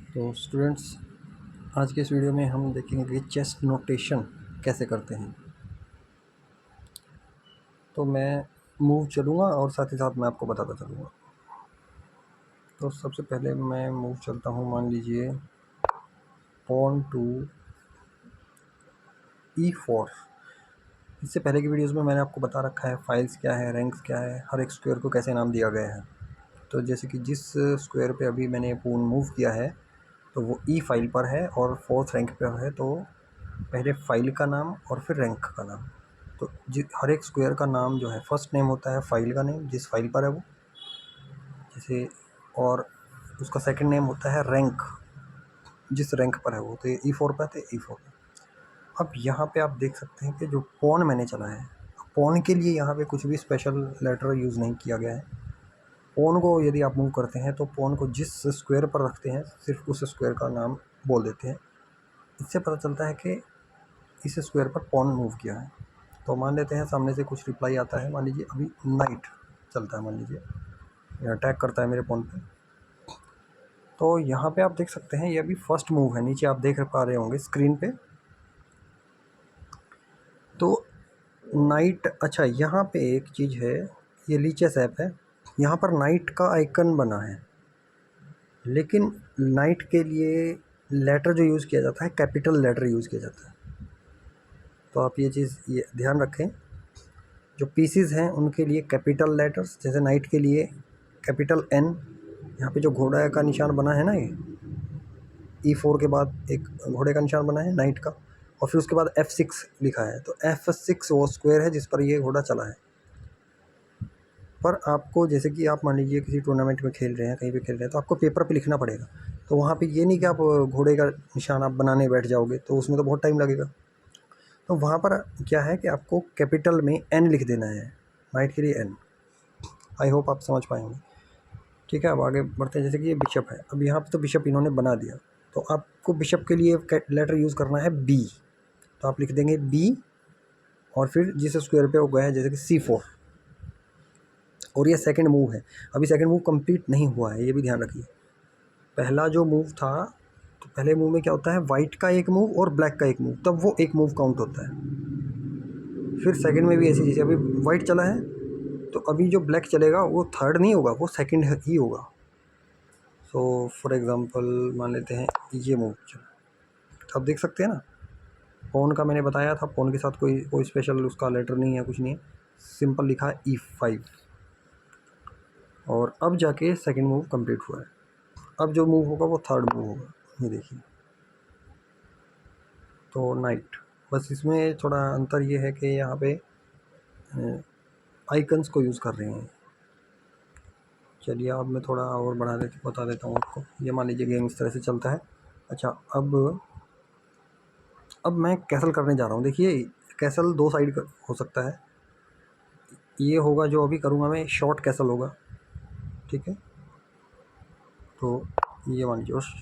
तो स्टूडेंट्स, आज के इस वीडियो में हम देखेंगे कि चेस नोटेशन कैसे करते हैं। तो मैं मूव चलूँगा और साथ ही साथ मैं आपको बताता चलूँगा। तो सबसे पहले मैं मूव चलता हूँ, मान लीजिए पॉन टू E4। इससे पहले की वीडियोज़ में मैंने आपको बता रखा है फाइल्स क्या है, रैंक्स क्या है, हर एक स्क्वायर को कैसे नाम दिया गया है। तो जैसे कि जिस स्क्वायर पे अभी मैंने पूर्ण मूव किया है तो वो E फाइल पर है और 4th रैंक पे है। तो पहले फाइल का नाम और फिर रैंक का नाम। तो हर एक स्क्वायर का नाम जो है, फर्स्ट नेम होता है फाइल का नेम जिस फाइल पर है वो, जैसे, और उसका सेकंड नेम होता है रैंक जिस रैंक पर है वो। तो ये E4 पर है, तो E4 पर। अब यहाँ पे आप देख सकते हैं कि जो पॉन मैंने चला है, पॉन के लिए यहाँ पे कुछ भी स्पेशल लेटर यूज़ नहीं किया गया है। पॉन को यदि आप मूव करते हैं तो पॉन को जिस स्क्वायर पर रखते हैं सिर्फ उस स्क्वायर का नाम बोल देते हैं। इससे पता चलता है कि इस स्क्वायर पर पॉन मूव किया है। तो मान लेते हैं सामने से कुछ रिप्लाई आता है, मान लीजिए अभी नाइट चलता है, मान लीजिए अटैक करता है मेरे पॉन पे। तो यहाँ पे आप देख सकते हैं ये अभी फर्स्ट मूव है, नीचे आप देख पा रहे होंगे स्क्रीन पे। तो नाइट, अच्छा यहाँ पे एक चीज़ है, ये लीचेस ऐप है, यहाँ पर नाइट का आइकन बना है, लेकिन नाइट के लिए लेटर जो यूज़ किया जाता है कैपिटल लेटर यूज़ किया जाता है। तो आप ये चीज़ ये ध्यान रखें, जो पीसीज हैं उनके लिए कैपिटल लेटर्स, जैसे नाइट के लिए कैपिटल N। यहाँ पे जो घोड़ा का निशान बना है ना, ये E4 के बाद एक घोड़े का निशान बना है नाइट का, और फिर उसके बाद F6 लिखा है। तो F6 वो स्क्वायर है जिस पर ये घोड़ा चला है। पर आपको, जैसे कि आप मान लीजिए किसी टूर्नामेंट में खेल रहे हैं, कहीं पे खेल रहे हैं, तो आपको पेपर पे लिखना पड़ेगा। तो वहाँ पे ये नहीं कि आप घोड़े का निशान आप बनाने बैठ जाओगे, तो उसमें तो बहुत टाइम लगेगा। तो वहाँ पर क्या है कि आपको कैपिटल में N लिख देना है, नाइट के लिए N। आई होप आप समझ पाएंगे। ठीक है, अब आगे बढ़ते हैं। जैसे कि ये बिशप है, अब यहाँ पे तो बिशप इन्होंने बना दिया, तो आपको बिशप के लिए लेटर यूज़ करना है B। तो आप लिख देंगे B और फिर जिस स्क्वायर पे वो गया है, जैसे कि C4। और ये सेकंड मूव है, अभी सेकंड मूव कंप्लीट नहीं हुआ है, ये भी ध्यान रखिए। पहला जो मूव था, तो पहले मूव में क्या होता है, वाइट का एक मूव और ब्लैक का एक मूव, तब वो एक मूव काउंट होता है। फिर सेकंड में भी ऐसी चीज़ है, अभी वाइट चला है तो अभी जो ब्लैक चलेगा वो थर्ड नहीं होगा, वो सेकंड ही होगा। सो फॉर एग्ज़ाम्पल मान लेते हैं ये मूव चला, तो आप देख सकते हैं ना, पॉन का मैंने बताया था, पॉन के साथ कोई स्पेशल उसका लेटर नहीं है, कुछ नहीं है, सिंपल लिखा है E5। और अब जाके सेकंड मूव कंप्लीट हुआ है। अब जो मूव होगा वो थर्ड मूव होगा, ये देखिए। तो नाइट, बस इसमें थोड़ा अंतर ये है कि यहाँ पे आइकन्स को यूज़ कर रहे हैं। चलिए अब मैं थोड़ा और बता देता हूँ आपको। ये मान लीजिए गेम इस तरह से चलता है। अच्छा, अब मैं कैसल करने जा रहा हूँ। देखिए कैसल दो साइड का हो सकता है, ये होगा जो अभी करूँगा मैं, शॉर्ट कैसल होगा, ठीक है। तो ये मान लीजिए, उस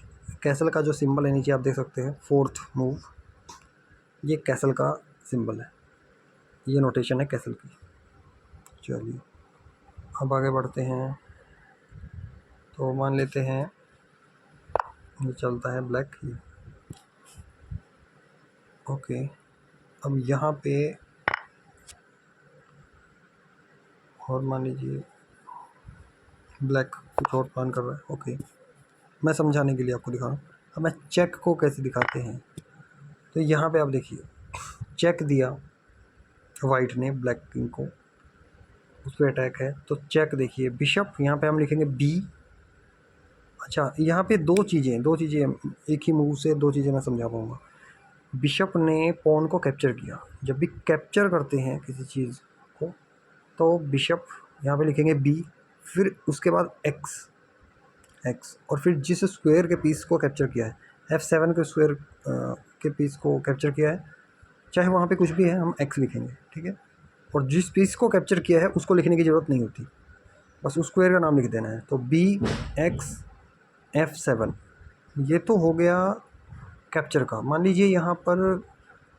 कैसल का जो सिंबल है नीचे आप देख सकते हैं, फोर्थ मूव, ये कैसल का सिंबल है, ये नोटेशन है कैसल की। चलिए अब आगे बढ़ते हैं। तो मान लेते हैं ये चलता है ब्लैक, ओके। अब यहाँ पे और मान लीजिए ब्लैक कुछ और प्लान कर रहा है, ओके, मैं समझाने के लिए आपको दिखा रहा हूँ। अब मैं चेक को कैसे दिखाते हैं, तो यहाँ पे आप देखिए चेक दिया वाइट ने ब्लैक किंग को, उस पर अटैक है, तो चेक देखिए बिशप, यहाँ पे हम लिखेंगे B। अच्छा, यहाँ पे दो चीज़ें एक ही मूव से दो चीज़ें मैं समझा पाऊँगा। बिशप ने पॉन को कैप्चर किया, जब भी कैप्चर करते हैं किसी चीज़ को तो बिशप यहाँ पे लिखेंगे B, फिर उसके बाद X, और फिर जिस स्क्वायर के पीस को कैप्चर किया है, F7 के स्क्वायर के पीस को कैप्चर किया है, चाहे वहाँ पे कुछ भी है हम X लिखेंगे, ठीक है। और जिस पीस को कैप्चर किया है उसको लिखने की ज़रूरत नहीं होती, बस उस स्क्वायर का नाम लिख देना है। तो B X F7, ये तो हो गया कैप्चर का। मान लीजिए यहाँ पर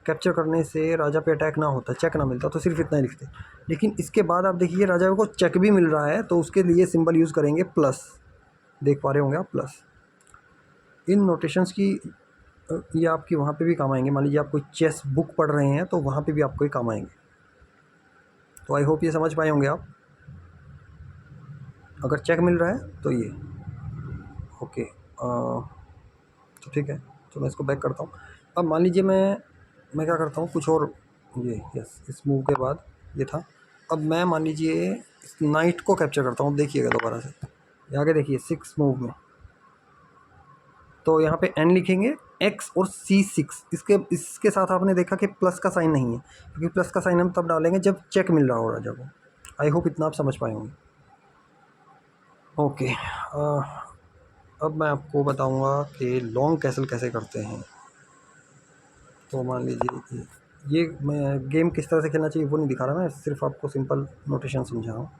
कैप्चर करने से राजा पे अटैक ना होता, चेक ना मिलता, तो सिर्फ इतना ही लिखते। लेकिन इसके बाद आप देखिए राजा को चेक भी मिल रहा है, तो उसके लिए सिंबल यूज़ करेंगे प्लस, देख पा रहे होंगे आप, प्लस। इन नोटेशंस की ये आपकी वहाँ पे भी काम आएंगे। मान लीजिए आप कोई चेस बुक पढ़ रहे हैं तो वहाँ पे भी आपको ये काम आएंगे। तो आई होप ये समझ पाए होंगे आप। अगर चेक मिल रहा है तो ये ओके, तो ठीक है। तो मैं इसको बैक करता हूँ। अब मान लीजिए मैं क्या करता हूँ, कुछ और ये यस, इस मूव के बाद ये था। अब मैं मान लीजिए इस नाइट को कैप्चर करता हूँ। देखिएगा दोबारा से, ये आगे देखिए 6 मूव में, तो यहाँ पे n लिखेंगे, x और c6। इसके साथ आपने देखा कि प्लस का साइन नहीं है, क्योंकि प्लस का साइन हम तब डालेंगे जब चेक मिल रहा होगा जब। आई होप इतना आप समझ पाए होंगे। ओके, अब मैं आपको बताऊंगा कि लॉन्ग कैसल कैसे करते हैं। तो मान लीजिए ये मैं गेम किस तरह से खेलना चाहिए वो नहीं दिखा रहा, मैं सिर्फ आपको सिंपल नोटेशन समझा रहा हूँ।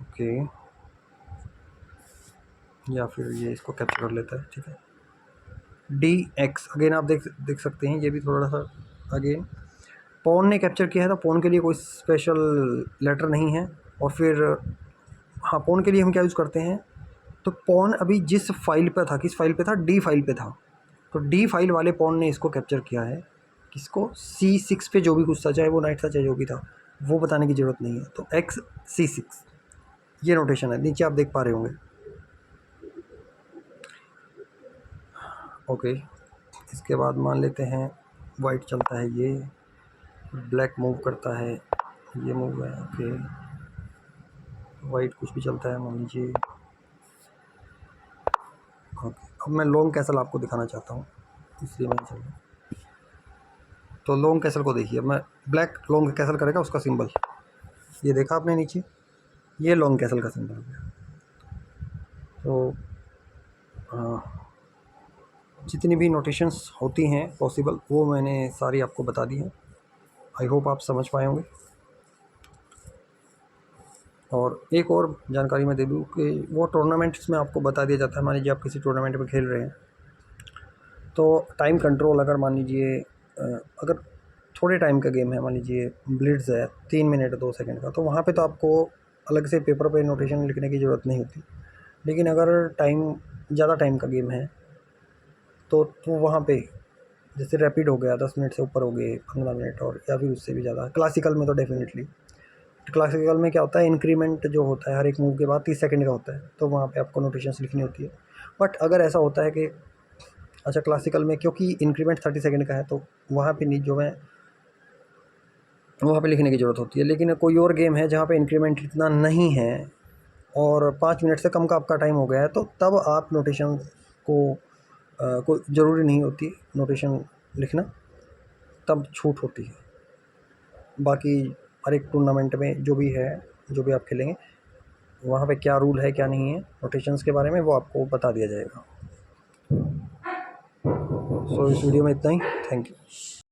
ओके, या फिर ये इसको कैप्चर कर लेता है, ठीक है। DX अगेन आप देख सकते हैं, ये भी थोड़ा सा अगेन पॉन ने कैप्चर किया है, तो पॉन के लिए कोई स्पेशल लेटर नहीं है। और फिर हाँ, पॉन के लिए हम क्या यूज़ करते हैं, तो पॉन अभी जिस फाइल पे था, किस फाइल पे था, D फाइल पे था, तो D फाइल वाले पॉन ने इसको कैप्चर किया है। किसको, C6 पे जो भी कुछ था, चाहे वो नाइट था चाहे जो भी था, वो बताने की ज़रूरत नहीं है। तो XC6 ये नोटेशन है, नीचे आप देख पा रहे होंगे। ओके, इसके बाद मान लेते हैं वाइट चलता है, ये ब्लैक मूव करता है, ये मूव है। ओके, वाइट कुछ भी चलता है मान लीजिए। ओके, अब मैं लॉन्ग कैसल आपको दिखाना चाहता हूँ, इसलिए मैं चल। तो लॉन्ग कैसल को देखिए, मैं ब्लैक लॉन्ग कैसल करेगा उसका सिंबल ये देखा आपने नीचे, ये लॉन्ग कैसल का सिंबल हो गया। तो जितनी भी नोटेशंस होती हैं पॉसिबल, वो मैंने सारी आपको बता दी हैं। आई होप आप समझ पाए होंगे। और एक और जानकारी मैं दे दूँ कि वो टूर्नामेंट्स में आपको बता दिया जाता है। मान लीजिए आप किसी टूर्नामेंट में खेल रहे हैं, तो टाइम कंट्रोल, अगर मान लीजिए अगर थोड़े टाइम का गेम है, मान लीजिए ब्लिट्ज़ है 3 मिनट 2 सेकंड का, तो वहाँ पे तो आपको अलग से पेपर पे नोटेशन लिखने की ज़रूरत नहीं होती। लेकिन अगर टाइम ज़्यादा टाइम का गेम है तो वहाँ पे जैसे रैपिड हो गया, 10 मिनट से ऊपर हो गए, 15 मिनट, और या फिर उससे भी ज़्यादा। क्लासिकल में तो डेफिनेटली, क्लासिकल में क्या होता है, इंक्रीमेंट जो होता है हर एक मूव के बाद 30 सेकंड का होता है, तो वहाँ पे आपको नोटेशंस लिखनी होती है। बट अगर ऐसा होता है कि अच्छा, क्लासिकल में क्योंकि इंक्रीमेंट 30 सेकंड का है, तो वहाँ पे नहीं, जो है वहाँ पे लिखने की ज़रूरत होती है। लेकिन कोई और गेम है जहाँ पे इंक्रीमेंट इतना नहीं है और 5 मिनट से कम का आपका टाइम हो गया है, तो तब आप नोटेशन को कोई ज़रूरी नहीं होती नोटेशन लिखना, तब छूट होती है। बाकी हर एक टूर्नामेंट में जो भी है, जो भी आप खेलेंगे, वहाँ पे क्या रूल है क्या नहीं है नोटेशंस के बारे में, वो आपको बता दिया जाएगा। सो इस वीडियो में इतना ही। Thank you.